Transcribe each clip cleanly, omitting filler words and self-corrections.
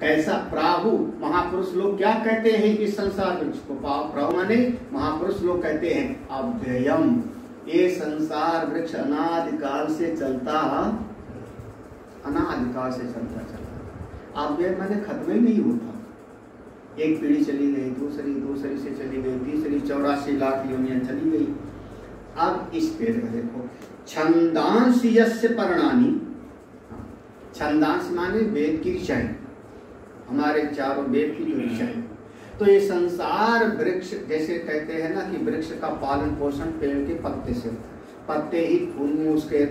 कैसा प्राहु, महापुरुष लोग क्या कहते हैं इस संसार वृक्ष को? प्राहु माने महापुरुष लोग कहते हैं अव्ययम, ये संसार वृक्ष अनादिकाल से चलता, अनादिकाल से चलता चलता, अव्यय माने खत्म ही नहीं होता। एक पीढ़ी चली गई, दूसरी से चली गई, तीसरी 84 लाख योनियां चली गई। अब इस पेड़ में देखो, छंदांश यस्य पर्णानि, छंदांश माने वेद की ऋचाएं, हमारे चारों वेद की जो ऋचाएं। तो ये संसार वृक्ष, जैसे कहते हैं ना कि वृक्ष का पालन पोषण पेड़ के पत्ते से होता है, पत्ते ही फूल उसके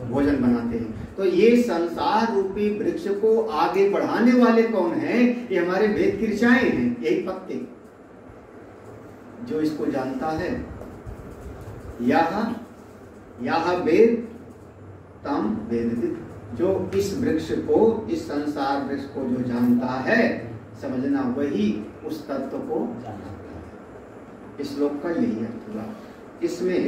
भोजन बनाते हैं। तो ये संसार रूपी वृक्ष को आगे बढ़ाने वाले कौन हैं? ये हमारे वेद की ऋचाएं हैं, यही पत्ते। जो इसको जानता है, यह वेद तम वेदविद, जो इस वृक्ष को, इस संसार वृक्ष को जो जानता है, समझना वही उस तत्व को जानता है। इस श्लोक का यही अर्थ हुआ। इसमें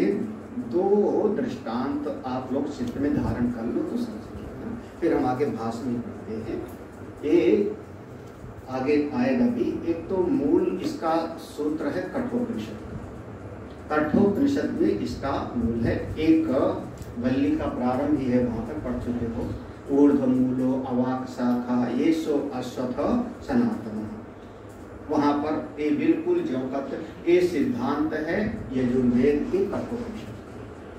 2 दृष्टांत आप लोग चित्त में धारण कर लो तो समझिए, फिर हम आगे भाष्य में पढ़ते हैं। ये आगे आएगा भी। एक तो मूल इसका सूत्र है कठोपनिषद। कठोपनिषद में इसका मूल है, एक वल्ली का प्रारंभ ही है, वहां पर पढ़ चुके हो। ऊर्ध्व मूलो अवाक शाखा ये सो अश्वथ सनातन, वहां पर ये बिल्कुल जो ये सिद्धांत है यजुर्वेद के कठोपनिषद,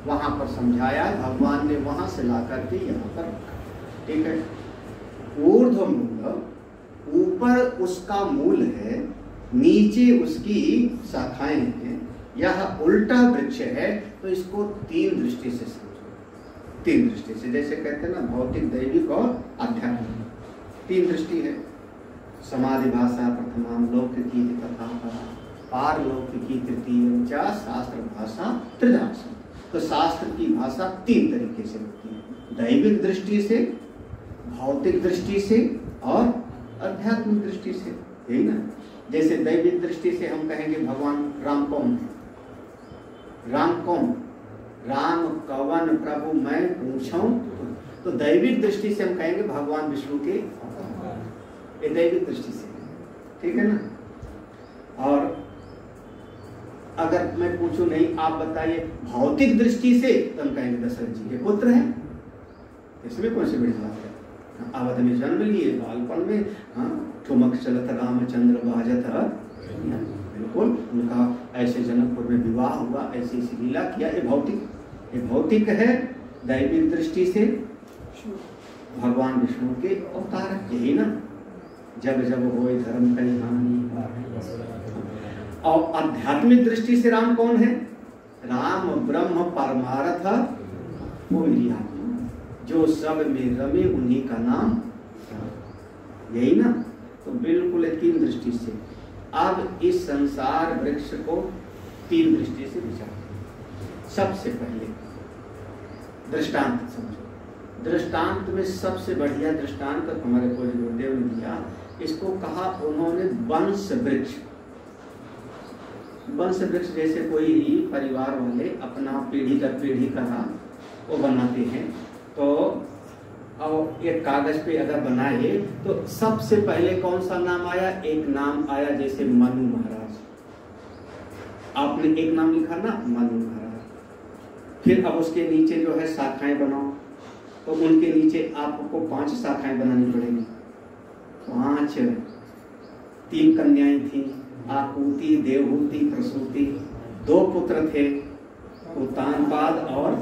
वहां पर समझाया भगवान ने, वहां से ला करके यहाँ पर रखा। ठीक है। ऊर्ध्व मूल, ऊपर उसका मूल है, नीचे उसकी शाखाएं हैं, यह उल्टा वृक्ष है। तो इसको 3 दृष्टि से समझो, 3 दृष्टि से। जैसे कहते हैं ना भौतिक, दैविक और आध्यात्मिक, 3 दृष्टि है। समाधि भाषा प्रथमा, लौकिकी तथा पारलौकिकी तृतीय, शास्त्र भाषा त्रिदाशा। तो शास्त्र की भाषा 3 तरीके से होती है, दैविक दृष्टि से, भौतिक दृष्टि से और आध्यात्मिक दृष्टि से, यही ना। जैसे दैविक दृष्टि से हम कहेंगे भगवान राम कौन है? राम कौन? राम कवन प्रभु मैं पूछूं। तो दैविक दृष्टि से हम कहेंगे भगवान विष्णु के, ये दैविक दृष्टि से, ठीक है ना। और अगर मैं पूछूं नहीं आप बताइए भौतिक दृष्टि से, तो हम कहेंगे दशरथ जी के पुत्र हैं, इसमें कौन सी बड़ी बात है? अवध में जन्म लिए, बालपन में ठुमक चलत रामचंद्र बाजत, बिल्कुल उनका ऐसे जनकपुर में विवाह हुआ, ऐसी ऐसी लीला किया। ये भौतिक है। दैविक दृष्टि से भगवान विष्णु के अवतार, यही ना, जब जब होए धर्म कई हानि। और आध्यात्मिक दृष्टि से राम कौन है? राम ब्रह्म परमार्थ, वो मेरी आत्मा, जो सब में रमे उन्हीं का नाम, यही ना। तो बिल्कुल 3 दृष्टि से। अब इस संसार वृक्ष को 3 दृष्टि से विचार। सबसे पहले दृष्टांत समझो। दृष्टांत में सबसे बढ़िया दृष्टांत हमारे पूज्य गुरुदेव ने दिया, इसको कहा उन्होंने वंश वृक्ष। वंश वृक्ष जैसे कोई परिवार वाले अपना पीढ़ी दर पीढ़ी का वो बनाते हैं, तो और एक कागज पे अगर बनाए तो सबसे पहले कौन सा नाम आया? एक नाम आया, जैसे मनु महाराज। आपने एक नाम लिखा ना, मनु महाराज। फिर अब उसके नीचे जो है शाखाएं बनाओ, तो उनके नीचे आपको 5 शाखाएं बनानी पड़ेगी। 5, 3 कन्याएं थी, आकुति, देवहूति, प्रसूति। 2 पुत्र थे, उत्तानपाद और,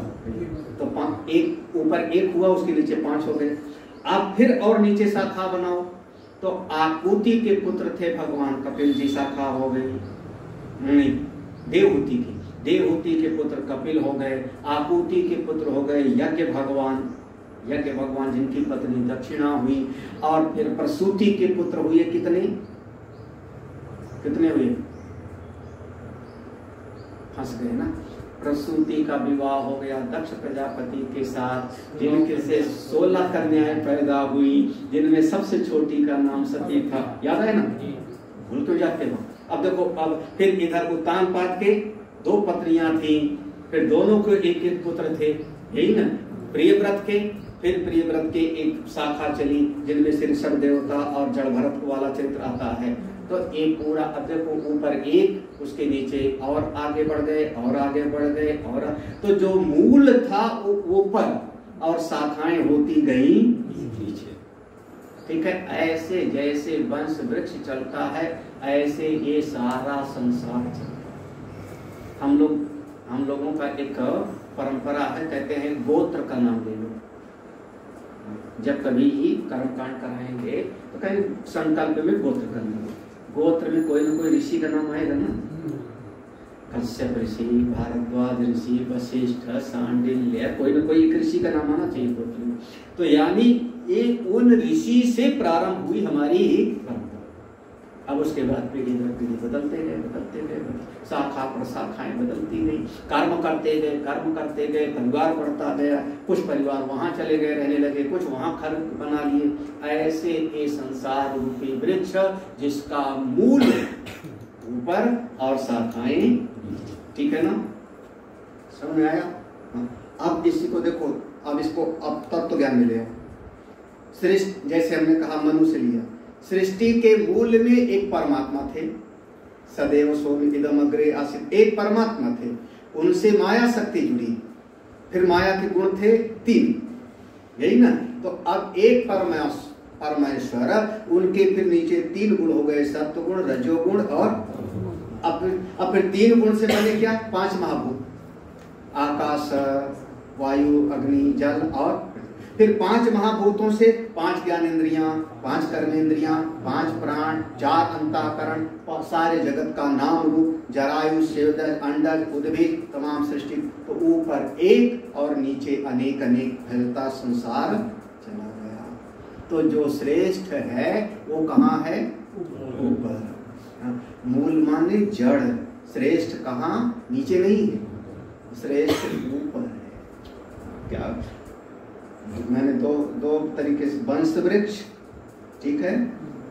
तो एक ऊपर 1 हुआ, उसके नीचे 5 हो गए। अब फिर और नीचे शाखा बनाओ, तो आकुति के पुत्र थे भगवान कपिल जी, शाखा हो गई। नहीं, देवहूति की, देवहूति के पुत्र कपिल हो गए। आकुति के पुत्र हो गए यज्ञ भगवान, जिनकी पत्नी दक्षिणा हुई। और फिर प्रसूति के पुत्र हुए कितने हुए? फंस गए ना। प्रसूति का विवाह हो गया दक्ष प्रजापति के साथ, जिनके से 16 कन्याएं पैदा हुई, जिनमें सबसे छोटी का नाम सती था। याद है ना? भूल क्यों जाते हो? अब देखो, अब फिर इधर उत्तानपाद के 2 पत्नियां थी, फिर दोनों को 1-1 पुत्र थे, यही ना। प्रियव्रत के फिर प्रियव्रत के एक शाखा चली जिनमें से ऋषभ देवता और जड़ भरत वाला चरित्र आता है। तो एक पूरा अध्यय को ऊपर एक, उसके नीचे और आगे बढ़ गए और आगे बढ़ गए और, तो जो मूल था वो ऊपर और शाखाएं होती गई नीचे। ठीक है, ऐसे जैसे वंश वृक्ष चलता है ऐसे ये सारा संसार चलता है। हम लोगों का एक परंपरा है, कहते हैं गोत्र का नाम ले लो। जब कभी ही कर्मकांड कराएंगे तो कहीं संकल्प में गोत्र करना, गोत्र में कोई ना कोई ऋषि का नाम आएगा ना, कश्यप ऋषि, भारद्वाज ऋषि, वशिष्ठ, सांडिल्य, कोई ना कोई एक ऋषि का नाम आना चाहिए गोत्र में। तो यानी ये उन ऋषि से प्रारंभ हुई हमारी परंपरा। अब उसके बाद पीढ़ी दर पीढ़ी बदलते गए, शाखा पर शाखाएं बदलती गई, कर्म करते गए, परिवार बढ़ता गया, कुछ परिवार वहां चले गए रहने लगे, कुछ वहां घर बना लिए। ऐसे ये संसार रूपी वृक्ष जिसका मूल ऊपर और शाखाएं, ठीक है ना, समझ में आया? अब इसी को देखो, अब इसको अब तत्व ज्ञान मिलेगा। सृष्टि, जैसे हमने कहा मनुष्य लिया, सृष्टि के मूल में एक परमात्मा थे, सदैव सोम इदम अग्रे आसित, एक परमात्मा थे, उनसे माया शक्ति जुड़ी, फिर माया के गुण थे 3, यही ना। तो अब एक परमेश्वर, उनके फिर नीचे 3 गुण हो गए, सत्व गुण, रजोगुण और अब फिर 3 गुण से बने क्या? 5 महाभूत, आकाश, वायु, अग्नि, जल, और फिर 5 महाभूतों से 5 ज्ञानेंद्रियां, 5 कर्मेंद्रियां, 5 प्राण, 4 अंतःकरण, सारे जगत का नाम रूप, जरायु, सेवदल, अंडज, उद्भिद, तमाम सृष्टि। तो ऊपर एक और नीचे अनेक अनेक फैलता संसार चला गया। तो जो श्रेष्ठ है वो कहाँ है? ऊपर। मूल माने जड़, श्रेष्ठ कहाँ? नीचे नहीं है, श्रेष्ठ ऊपर है। क्या मैंने दो तरीके से, वंश वृक्ष, ठीक है,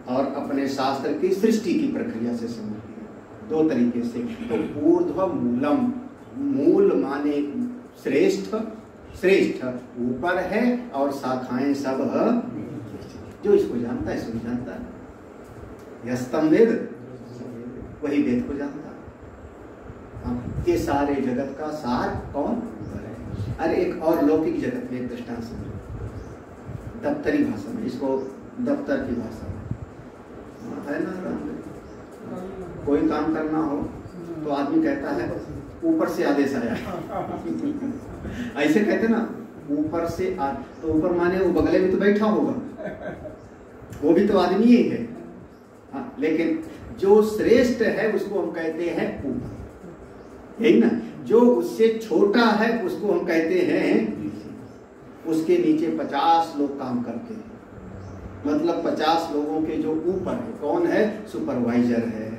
और अपने शास्त्र की सृष्टि की प्रक्रिया से समझ लिया 2 तरीके से। तो ऊर्ध्व मूलम, मूल माने श्रेष्ठ, श्रेष्ठ ऊपर है और शाखाएं सब, जो इसको जानता है इसको जानता है, यस्तम वेद, वही वेद को जानता है। ये सारे जगत का सार कौन? अरे एक और लौकिक जगत में एक दृष्टांत समझो, दफ्तरी भाषा में, इसको दफ्तर की भाषा में है ना। कोई काम करना हो तो आदमी कहता है ऊपर से आदेश आया ऐसे कहते ना, ऊपर से तो ऊपर माने वो बगले में तो बैठा होगा, वो भी तो आदमी ही है। लेकिन जो श्रेष्ठ है उसको हम कहते हैं ऊपर, यही ना। जो उससे छोटा है उसको हम कहते हैं, उसके नीचे 50 लोग काम करते हैं, मतलब 50 लोगों के जो ऊपर है, कौन है? सुपरवाइजर है,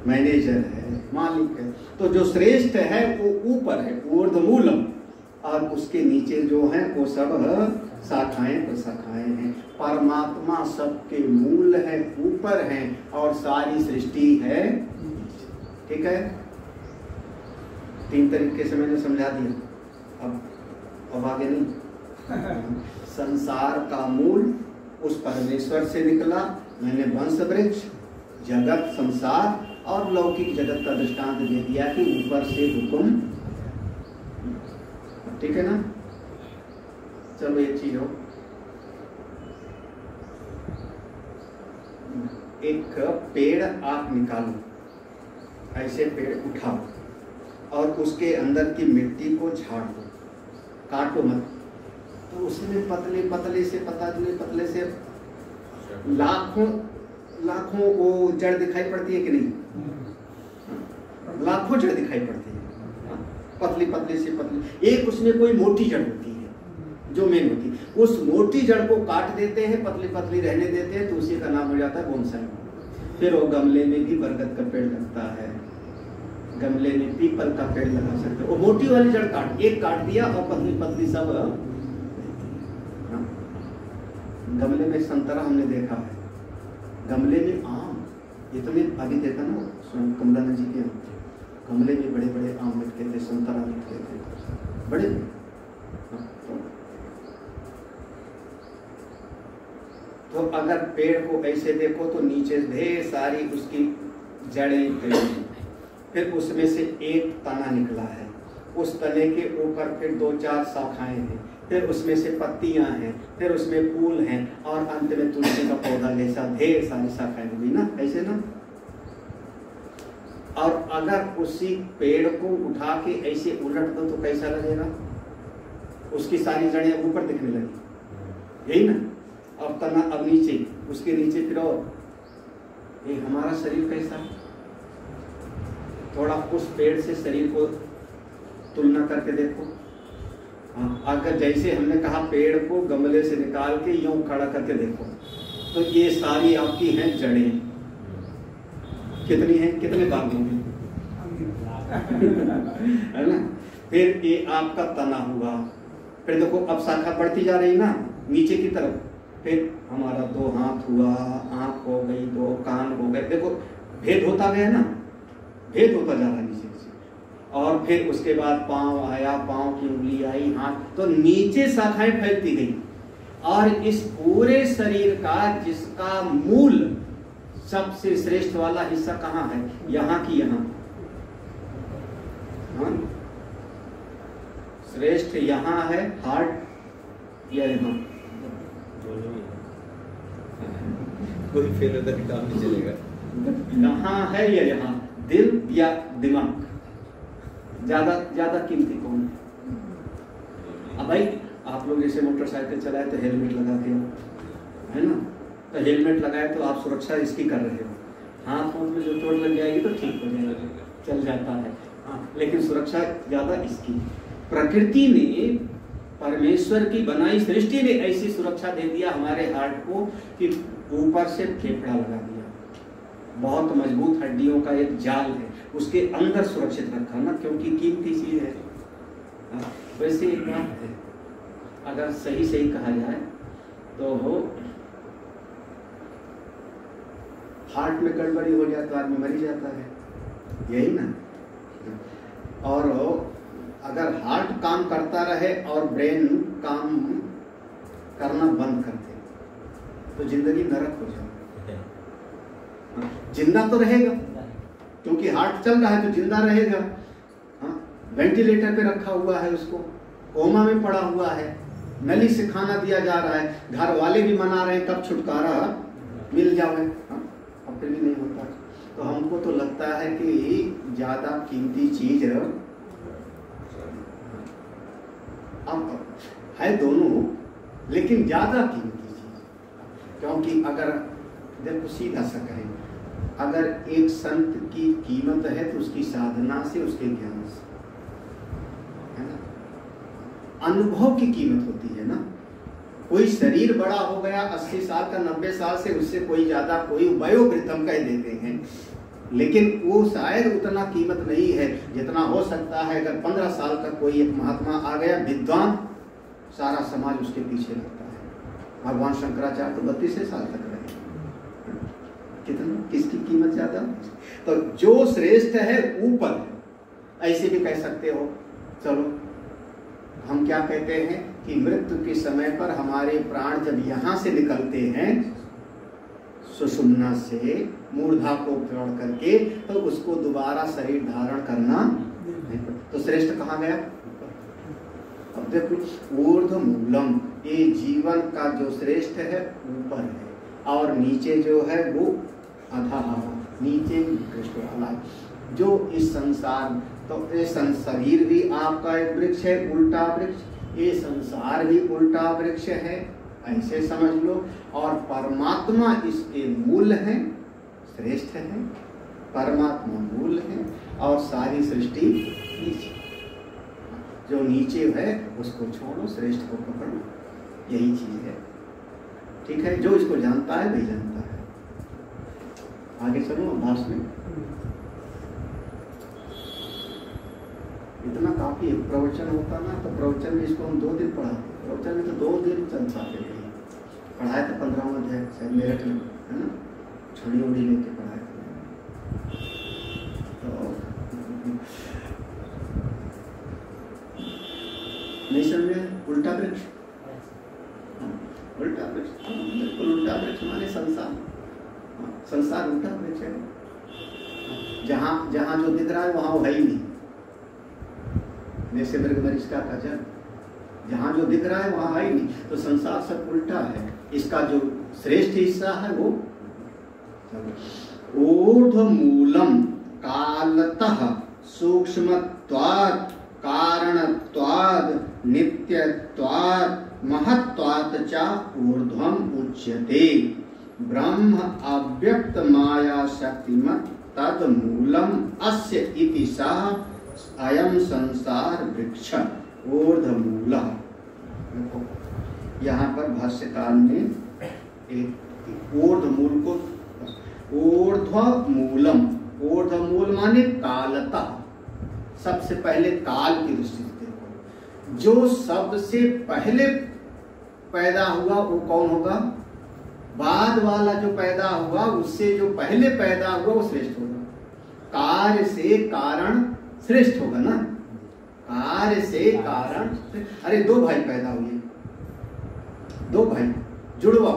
मैनेजर है, मालिक है। तो जो श्रेष्ठ है वो ऊपर है, ऊर्ध्वमूलम, और उसके नीचे जो है वो सब शाखाएं प्रशाखाएं हैं। परमात्मा सबके मूल है, ऊपर है, और सारी सृष्टि है, ठीक है। 3 तरीके से मैंने समझा दिया, अब आगे नहीं। संसार का मूल उस परमेश्वर से निकला। मैंने वंश वृक्ष, जगत, संसार और लौकिक जगत का दृष्टांत दे दिया कि ऊपर से हुक्म, ठीक है ना। चलो एक चीज हो, एक पेड़ आप निकालो, ऐसे पेड़ उठाओ और उसके अंदर की मिट्टी को झाड़ दो, काटो मत। तो उसमें पतले पतले से लाखों वो जड़ दिखाई पड़ती है कि नहीं? लाखों जड़ दिखाई पड़ती है, पतली से पतली। एक उसमें कोई मोटी जड़ होती है जो मेन होती है, उस मोटी जड़ को काट देते हैं, पतली रहने देते हैं, तो उसी का नाम हो जाता है बोनसाई। फिर वो गमले में भी बरगद का पेड़ लगता है, गमले में पीपल का पेड़ लगा सकते हो। वो मोटी वाली जड़ एक काट दिया और पतली सब। गमले में संतरा हमने देखा है, गमले में आम, ये तो मैं अभी देखा ना कमलानंद जी के गमले में बड़े बड़े आम मिलते थे, संतरा मिलते थे बड़े। तो अगर पेड़ को ऐसे देखो तो नीचे ढेर सारी उसकी जड़ें खड़ी हैं, फिर उसमें से एक तना निकला है, उस तने के ऊपर फिर 2-4 शाखाएं हैं, फिर उसमें से पत्तियां हैं, फिर उसमें फूल हैं, और अंत में तुलसी का पौधा जैसा ढेर सारी शाखाएं हुई ना, ऐसे ना। और अगर उसी पेड़ को उठा के ऐसे उलट दो तो कैसा लगेगा? उसकी सारी जड़ें ऊपर दिखने लगी, यही ना। और तना अब नीचे, उसके नीचे फिर और ये हमारा शरीर कैसा है? थोड़ा उस पेड़ से शरीर को तुलना करके देखो। हाँ, अगर जैसे हमने कहा पेड़ को गमले से निकाल के यूं खड़ा करके देखो, तो ये सारी आपकी हैं जड़ें। कितनी हैं? कितने भाग होंगे? है ना। फिर ये आपका तना हुआ, फिर देखो अब शाखा बढ़ती जा रही ना नीचे की तरफ, फिर हमारा 2 हाथ हुआ, आंख हो गई, 2 कान हो गए, देखो भेद होता गया ना, भेद होता जा रहा है नीचे से। और फिर उसके बाद पांव आया, पांव की उंगली आई, हाथ, तो नीचे शाखाएं फैलती गई। और इस पूरे शरीर का जिसका मूल सबसे श्रेष्ठ वाला हिस्सा कहाँ है? यहाँ की यहाँ। हाँ? श्रेष्ठ यहाँ है हार्ट या यहाँ? कोई फेल होता है काम नहीं चलेगा। कहाँ है या यहाँ? दिल या दिमाग? ज्यादा कीमती कौन है? अब भाई आप लोग जैसे मोटरसाइकिल चलाए तो हेलमेट लगा के, है ना, तो हेलमेट लगाए तो आप सुरक्षा इसकी कर रहे हो। हाथ में जो चोट लग जाएगी तो ठीक हो जाएगा, चल जाता है। हाँ, लेकिन सुरक्षा ज्यादा इसकी। प्रकृति ने, परमेश्वर की बनाई सृष्टि ने ऐसी सुरक्षा दे दिया हमारे हार्ट को कि ऊपर से फेफड़ा लगा दिया, बहुत मजबूत हड्डियों का एक जाल है, उसके अंदर सुरक्षित रखा ना, क्योंकि कीमती चीज है। वैसे एक बात है, अगर सही सही कहा जाए तो हो हार्ट में गड़बड़ी हो जाए तो आदमी मर जाता है, यही ना। और अगर हार्ट काम करता रहे और ब्रेन काम करना बंद कर दे तो जिंदगी नरक हो जाए। जिंदा तो रहेगा क्योंकि हार्ट चल रहा है तो जिंदा रहेगा। हाँ, वेंटिलेटर पे रखा हुआ है, उसको कोमा में पड़ा हुआ है, नली से खाना दिया जा रहा है, घर वाले भी मना रहे हैं कब छुटकारा मिल जाए, हाँ, अब फिर भी नहीं होता। तो हमको तो लगता है कि ज्यादा कीमती चीज अब है दोनों, लेकिन ज्यादा कीमती चीज, क्योंकि अगर देखो सीधा सा कहें, अगर एक संत की कीमत है तो उसकी साधना से, उसके ज्ञान से, है ना। अनुभव की कीमत होती है ना। कोई शरीर बड़ा हो गया 80 साल का, 90 साल से, उससे कोई ज्यादा, कोई वयोवृद्धम कह देते हैं, लेकिन वो शायद उतना कीमत नहीं है जितना हो सकता है अगर 15 साल का कोई एक महात्मा आ गया, विद्वान, सारा समाज उसके पीछे लगता है। भगवान शंकराचार्य तो 32 साल तक रहे, कितना, किसकी कीमत ज्यादा? तो जो श्रेष्ठ है ऊपर है, ऐसे भी कह सकते हो। चलो हम क्या कहते हैं कि मृत्यु के समय पर हमारे प्राण जब यहाँ से निकलते हैं सुषुम्ना से, मूर्धा को छोड़ करके, तो उसको दोबारा शरीर धारण करना नहीं पड़ता। तो श्रेष्ठ कहाँ गया? अब देखो ऊर्ध्व मूलम, ये जीवन का जो श्रेष्ठ है ऊपर है, और नीचे जो है वो अधा, नीचे कृष्ण वाला, जो इस संसार, तो ये शरीर भी आपका एक वृक्ष है, उल्टा वृक्ष, ये संसार भी उल्टा वृक्ष है, ऐसे समझ लो। और परमात्मा इसके मूल है, श्रेष्ठ है, परमात्मा मूल है, और सारी सृष्टि नीचे। जो नीचे है उसको छोड़ो, श्रेष्ठ को पकड़ो, यही चीज है। ठीक है, जो इसको जानता है वही जानता है। आगे चलो अभ्यास में। इतना काफी है। प्रवचन होता ना तो प्रवचन में इसको हम 2 दिन पढ़ाते, प्रवचन में तो 2 दिन चल पाते थे। पढ़ाए थे 15 अध्याय शायद मेरठ में, है ना, छड़ी उड़ी लेके पढ़ाए थे। तो नहीं समझे? उल्टा वृक्ष, उल्टा वृक्ष, बिल्कुल उल्टा वृक्ष माने संसार, संसार उल्टा वृक्ष है। जहाँ जहाँ जो दिख रहा है वहाँ वो है ही नहीं, जैसे मृगमरीचिका का जल, जहाँ जो दिख रहा है वहाँ है ही नहीं। तो संसार सब उल्टा है। इसका जो श्रेष्ठ हिस्सा है वो ऊर्ध्वमूलम कालतः सूक्ष्मत्वात् कारणत्वात् नित्यत्वात् महत्त्वात् च ऊर्ध्वम उच्यते। ब्रह्म अव्यक्त माया शक्तिमत् तद मूलम अस्य इति सः अयं संसार वृक्ष ऊर्ध्वमूलः। देखो यहाँ पर भाष्यकार ने एक ऊर्ध्वमूल को, ऊर्ध्वमूलम, ऊर्ध्वमूल माने कालतः, सबसे पहले काल की दृष्टि से देखो, जो सबसे पहले पैदा हुआ वो कौन होगा? बाद वाला जो पैदा हुआ उससे जो पहले पैदा हुआ वो श्रेष्ठ होगा। कार्य से कारण श्रेष्ठ होगा ना, कार्य से कारण। अरे दो भाई पैदा हुए, दो भाई जुड़वा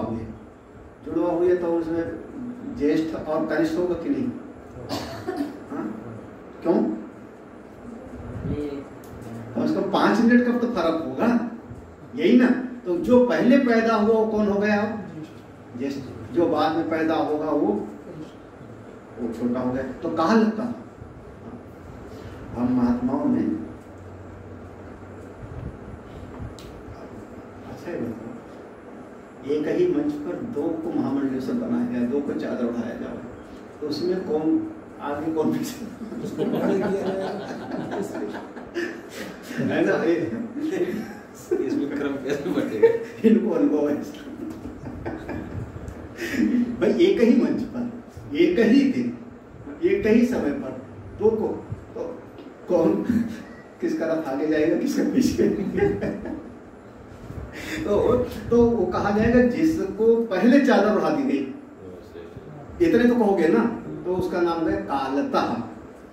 हुए तो उसमें ज्येष्ठ और कनिष्ठ होगा कि नहीं? हाँ? क्यों? तो उसको 5 मिनट का तो फर्क होगा, यही ना। तो जो पहले पैदा हुआ वो कौन हो गया? ज्येष्ठ। जो बाद में पैदा होगा वो छोटा हो गया। तो कहा लगता हम महात्माओं ने अच्छा है, एक ही मंच पर दो को महामंडलेश्वर बनाया गया, दो को चादर उठाया जाए, तो उसमें कौन आगे कौन पीछे है ना? इसमें क्रम कैसे बटेगा? इनको अनुभव है भाई। एक ही मंच पर, एक ही दिन, एक ही समय पर दो को, तो कौन किस तरफ आगे जाएगा, किसके पीछे? तो वो कहा जाएगा जिसको पहले चादर उठा दी गई, इतने तो कहोगे ना, तो उसका नाम है कालतः।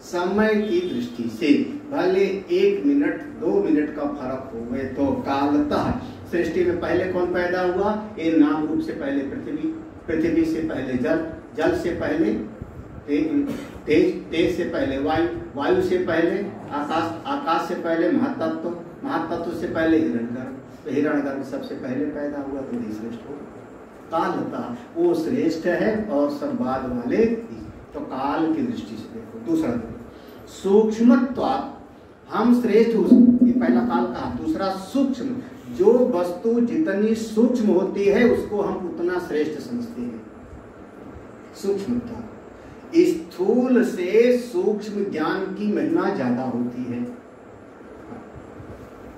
समय की दृष्टि से भले 1 मिनट 2 मिनट का फर्क हो गए तो कालतः। सृष्टि में पहले कौन पैदा हुआ? ये नाम रूप से पहले पृथ्वी, पृथ्वी से पहले जल, जल से पहले तेज, तेज से पहले वायु, वायु से पहले आकाश, आकाश से पहले महातत्व, महातत्व से पहले हिरण्यगर्भ, तो हिरण्यगर्भ सबसे पहले पैदा हुआ, तो ये श्रेष्ठ हो। कालतः वो श्रेष्ठ है और सब बाद वाले, तो काल की दृष्टि से देखो। दूसरा देखो सूक्ष्मत्वात्, हम श्रेष्ठ, ये पहला काल कहा। दूसरा सूक्ष्म, जो वस्तु जितनी सूक्ष्म होती है उसको हम उतना श्रेष्ठ समझते हैं। सूक्ष्मता, स्थूल से सूक्ष्म ज्ञान की महिमा ज्यादा होती है।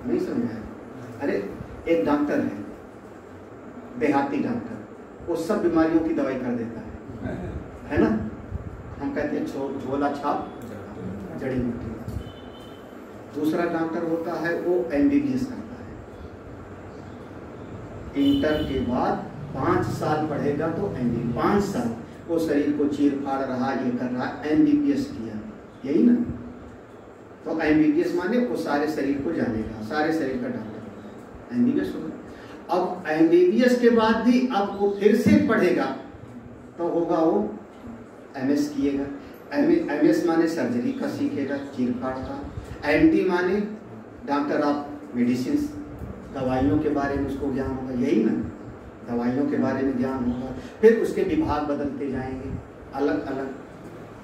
नहीं समझा? अरे एक डॉक्टर है, देहाती डॉक्टर, वो सब बीमारियों की दवाई कर देता है ना? हम कहते हैं झोला छाप जड़ी बूटी। दूसरा डॉक्टर होता है वो MBBS करता है, इंटर के बाद 5 साल पढ़ेगा तो MBBS, 5 साल वो शरीर को चीर फाड़ रहा, ये कर रहा, MBBS किया, यही ना? तो MBBS माने वो सारे शरीर को जानेगा, सारे शरीर का डॉक्टर MBBS होगा। अब MBBS के बाद भी अब वो फिर से पढ़ेगा तो होगा वो MS किएगा। MS माने सर्जरी का सीखेगा, चीर फाड़ का। MD माने डॉक्टर ऑफ मेडिसिन, दवाइयों के बारे में उसको ज्ञान होगा, यही ना? दवाइयों के बारे में ज्ञान होगा। फिर उसके विभाग बदलते जाएंगे अलग अलग,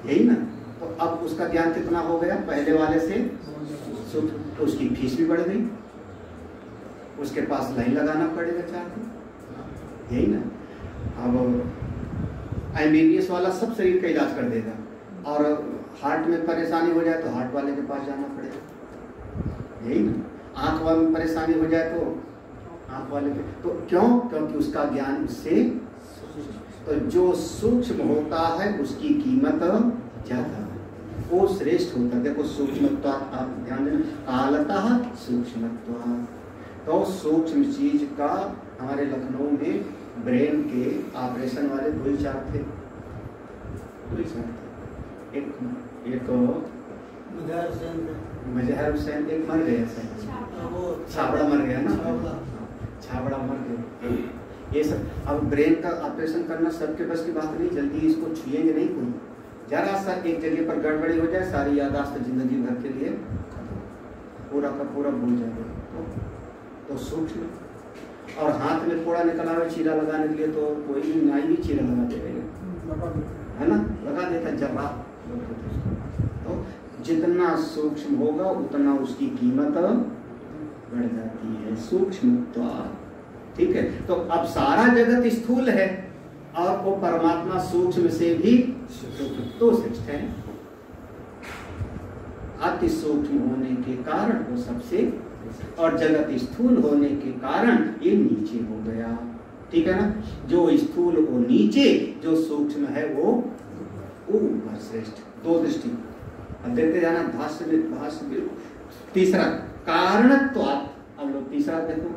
यही ना? तो अब उसका ज्ञान कितना हो गया पहले वाले से? तो उसकी फीस भी बढ़ गई, उसके पास लाइन लगाना पड़ेगा चाहते, यही ना? अब MBBS वाला सब शरीर का इलाज कर देगा, और हार्ट में परेशानी हो जाए तो हार्ट वाले के पास जाना पड़ेगा, यही ना? आंख वाले में परेशानी हो जाए तो आंख वाले के, तो क्यों? क्योंकि उसका ज्ञान उससे, तो जो सूक्ष्म होता है उसकी कीमत ज्यादा है, वो श्रेष्ठ होता है। देखो सूक्ष्मत्व, आप ध्यान देना, कालतः सूक्ष्मत्व। तो सूक्ष्म चीज का हमारे लखनऊ में ब्रेन के ऑपरेशन वाले 2 ही 4 थे, 2 ही 4 थे। एक मजहर हुसैन, एक मर गया, छाबड़ा मर गया ना, छाबड़ा मर गया। ये सब। अब ब्रेन का ऑपरेशन करना सबके बस की बात नहीं, जल्दी इसको छुएंगे नहीं कोई। जरा सा एक जगह पर गड़बड़ी हो जाए, सारी याददाश्त जिंदगी भर के लिए पूरा का पूरा भूल जाएगा। तो सूक्ष्म। और हाथ में फोड़ा निकल आवे चीरा लगाने के लिए तो कोई भी नाई भी चीरा लगा देगा, है ना, लगा देता जरा। तो जितना सूक्ष्म होगा उतना उसकी कीमत बढ़ जाती है, सूक्ष्म। ठीक है, तो अब सारा जगत स्थूल है और वो परमात्मा सूक्ष्म से भी तो श्रेष्ठ है। अति सूक्ष्म होने के कारण वो सबसे, और जगत स्थूल होने के कारण ये नीचे हो गया। ठीक है ना, जो स्थूल वो नीचे, जो सूक्ष्म है वो ऊपर श्रेष्ठ। दो दृष्टि अब देखते जाना, भाष्य में तीसरा कारणत्वात्। अब लोग तीसरा देखो,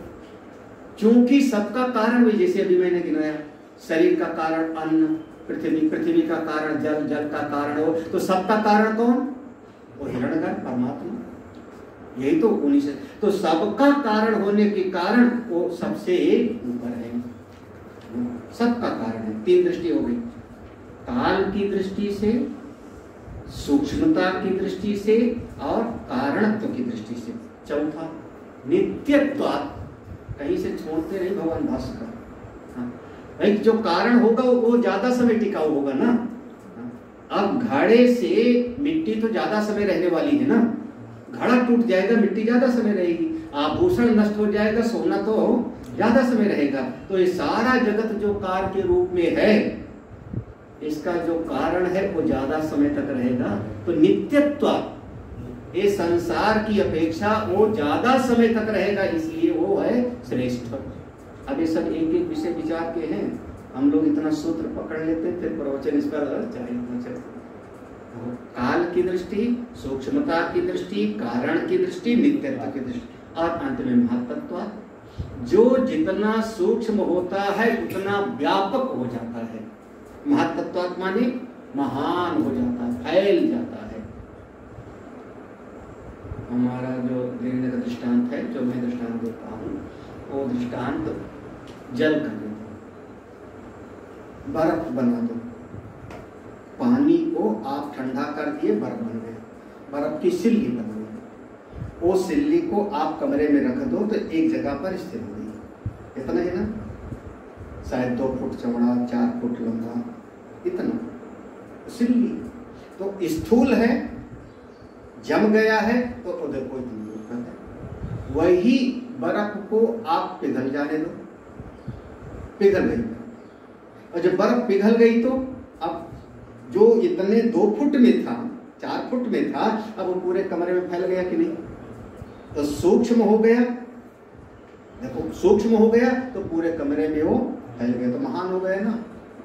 क्योंकि सबका कारण भी, जैसे अभी मैंने गिनाया, शरीर का कारण अन्न, पृथ्वी का कारण जल, जल का कारण हो, तो सबका कारण कौन? वो हिरण्यगर्भ परमात्मा। यही तो उन्हीं से, तो सबका कारण होने के कारण वो सबसे ऊपर है, सबका कारण है। तीन दृष्टि हो गई, काल की दृष्टि से, सूक्ष्मता की दृष्टि से और कारणत्व की दृष्टि से। चौथा नित्यत्व, कहीं से छोड़ते नहीं भगवान भास्कर। भाई जो कारण होगा वो ज्यादा समय टिकाऊ होगा ना। अब घड़े से मिट्टी तो ज्यादा समय रहने वाली है ना, घड़ा टूट जाएगा मिट्टी ज्यादा समय रहेगी, आभूषण नष्ट हो जाएगा सोना तो ज्यादा समय रहेगा। तो ये सारा जगत जो काल के रूप में है, इसका जो कारण है वो ज्यादा समय तक रहेगा। तो नित्यत्व, ये संसार की अपेक्षा वो ज्यादा समय तक रहेगा, इसलिए वो है श्रेष्ठ। अब ये सब एक एक विषय विचार के हैं, हम लोग इतना सूत्र पकड़ लेते हैं, फिर प्रवचन इस पर चाहिए। काल की दृष्टि, सूक्ष्मता की दृष्टि, कारण की दृष्टि, नित्यत्व की दृष्टि, और अंत में महत्त्व। जो जितना सूक्ष्म होता है उतना व्यापक हो जाता है। महत्त्व माने महान हो जाता है, फैल जाता है। हमारा जो देखने का दृष्टांत है, जो मैं दृष्टांत देता हूँ, वो दृष्टांत जल का देता हूँ। बर्फ बना दो, पानी को आप ठंडा कर दिए, बर्फ बन गया, बर्फ की सिल्ली बन गई। वो सिल्ली को आप कमरे में रख दो तो एक जगह पर स्थिर हो गई। इतना है ना, शायद 2 फुट चौड़ा, 4 फुट लंबा, इतना सिल्ली। तो स्थूल है, जम गया है, तो उधर कोई दिक्कत है। वही बर्फ को आप पिघल जाने दो, पिघल गई। और जब बर्फ पिघल गई तो अब जो इतने 2 फुट में था, 4 फुट में था, अब वो पूरे कमरे में फैल गया कि नहीं? तो सूक्ष्म हो गया। देखो, सूक्ष्म हो गया तो पूरे कमरे में वो फैल गया, तो महान हो गया ना।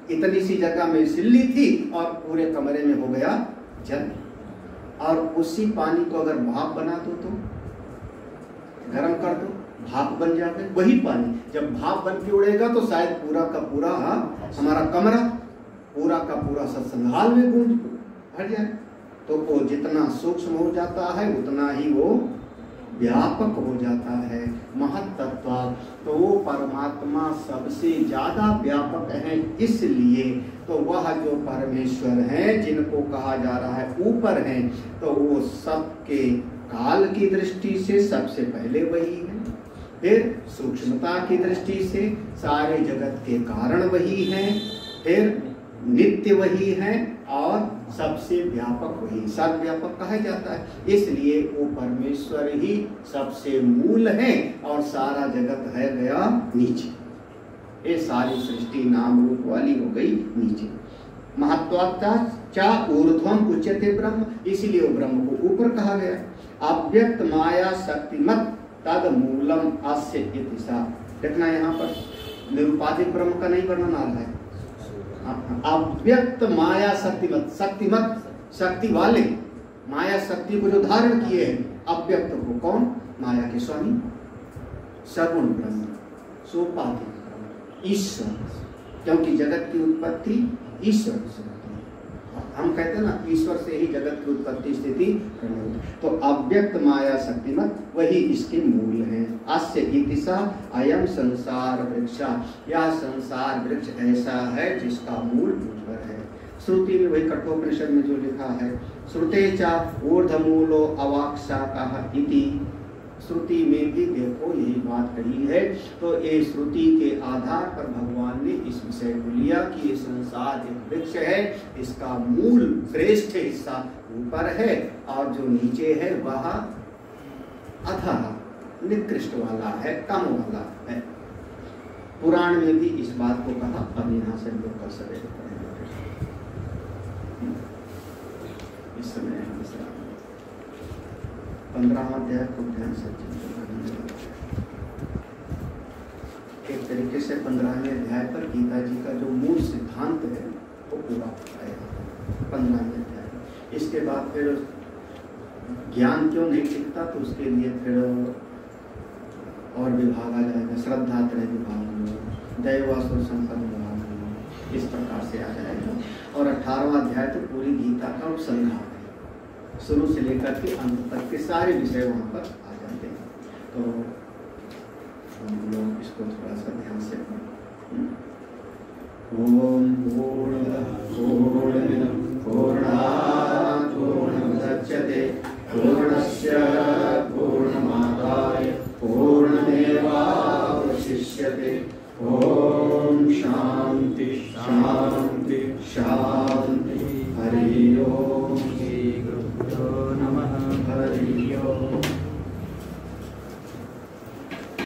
इतनी सी जगह में सिल्ली थी और पूरे कमरे में हो गया जल। और उसी पानी को अगर भाप बना दो तो गर्म कर दो, भाप बन जाते। वही पानी जब भाप बन के उड़ेगा तो शायद पूरा का पूरा हमारा कमरा, पूरा का पूरा सत्संगाल में गूंज भर जाए। तो वो जितना सूक्ष्म हो जाता है उतना ही वो व्यापक हो जाता है। महत्त्व, तो वो परमात्मा सबसे ज्यादा व्यापक है। इसलिए तो वह जो परमेश्वर है, जिनको कहा जा रहा है ऊपर है, तो वो सबके काल की दृष्टि से सबसे पहले वही है। फिर सूक्ष्मता की दृष्टि से सारे जगत के कारण वही हैं, फिर नित्य वही है और सबसे व्यापक वही, सर्वव्यापक कहा जाता है। इसलिए वो परमेश्वर ही सबसे मूल है और सारा जगत है गया नीचे। ये सारी सृष्टि नाम रूप वाली हो गई नीचे। महत्वात्ता चा ऊर्ध्वम उच्यते ब्रह्म, इसीलिए वो ब्रह्म को ऊपर कहा गया। अव्यक्त माया शक्तिमत तद मूलम अस्य इतिसा। देखना यहाँ पर निरुपाधिक ब्रह्म का नहीं वर्णन आ रहा है। अव्यक्त माया शक्तिमत, शक्तिमत शक्ति वाले, माया शक्ति को जो धारण किए हैं, अव्यक्त को कौन? माया के स्वामी, सगुण ब्रह्म, सोपाधिक ईश्वर, क्योंकि जगत की उत्पत्ति ईश्वर से होती है। हम कहते हैं ना ईश्वर से ही जगत की उत्पत्ति स्थिति प्रलय होती है। तो अव्यक्त माया शक्तिमत वही इसके मूल हैं। अस्य इतिसा अयम संसार वृक्षा, यह संसार वृक्ष ऐसा है जिसका मूल ईश्वर है। श्रुति में वही कठोपनिषद में जो लिखा है, श्रुते चा ऊर्ध्वमूलो अवाक्शाकः इति, श्रुति में भी देखो यही बात कही है। तो ये श्रुति के आधार पर भगवान ने इस विषय को लिया कि ये संसार एक वृक्ष है, इसका मूल श्रेष्ठ हिस्सा ऊपर है और जो नीचे है वह अधः निकृष्ट वाला है, कम वाला है। पुराण में भी इस बात को कहा। अब यहाँ से हम लोग कर सके इस समय 15वां अध्याय को ध्यान से एक तरीके से 15वें अध्याय पर गीता जी का जो मूल सिद्धांत है वो पूरा होता है 15वें अध्याय। इसके बाद फिर ज्ञान क्यों नहीं टिकता, तो उसके लिए फिर और विभाग आ जाएगा, श्रद्धा त्रय विभाग, दैवासुर संपन्न विभाग, इस प्रकार से आ जाएगा। और 18वां अध्याय तो पूरी गीता का उपसंहार है, शुरू से लेकर के अंत तक के सारे विषय वहाँ पर आ जाते हैं। तो हम लोग इसको थोड़ा सा ध्यान से ओम पूर्णमदः पूर्णात् पूर्णमुदच्यते पूर्णस्य पूर्णमादाय पूर्णमेवावशिष्यते। ओम शांति शांति शांति।